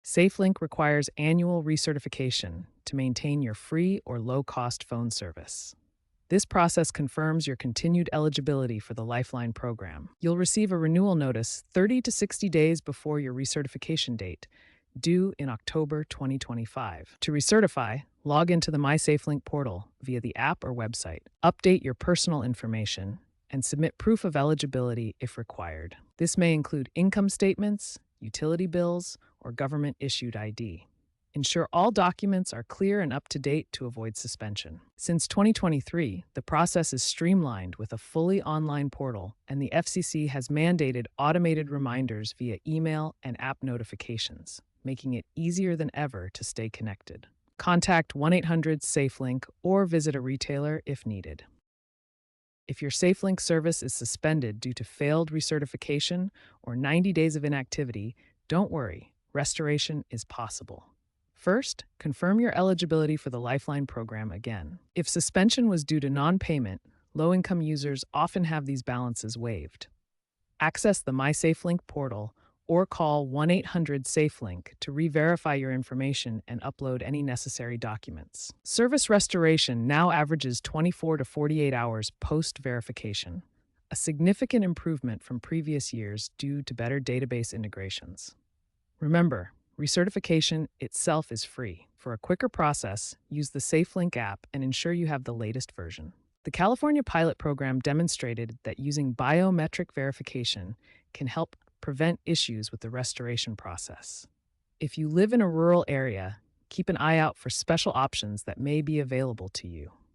SafeLink requires annual recertification to maintain your free or low-cost phone service. This process confirms your continued eligibility for the Lifeline program. You'll receive a renewal notice 30 to 60 days before your recertification date, due in October 2025. To recertify, log into the MySafeLink portal via the app or website. Update your personal information and submit proof of eligibility if required. This may include income statements, utility bills, or government-issued ID. Ensure all documents are clear and up to date to avoid suspension. Since 2023, the process is streamlined with a fully online portal, and the FCC has mandated automated reminders via email and app notifications, making it easier than ever to stay connected. Contact 1-800-SAFELINK or visit a retailer if needed. If your SafeLink service is suspended due to failed recertification or 90 days of inactivity, don't worry, restoration is possible. First, confirm your eligibility for the Lifeline program again. If suspension was due to non-payment, low-income users often have these balances waived. Access the MySafeLink portal or call 1-800-SafeLink to re-verify your information and upload any necessary documents. Service restoration now averages 24 to 48 hours post-verification, a significant improvement from previous years due to better database integrations. Remember, recertification itself is free. For a quicker process, use the SafeLink app and ensure you have the latest version. The California pilot program demonstrated that using biometric verification can help prevent issues with the restoration process. If you live in a rural area, keep an eye out for special options that may be available to you.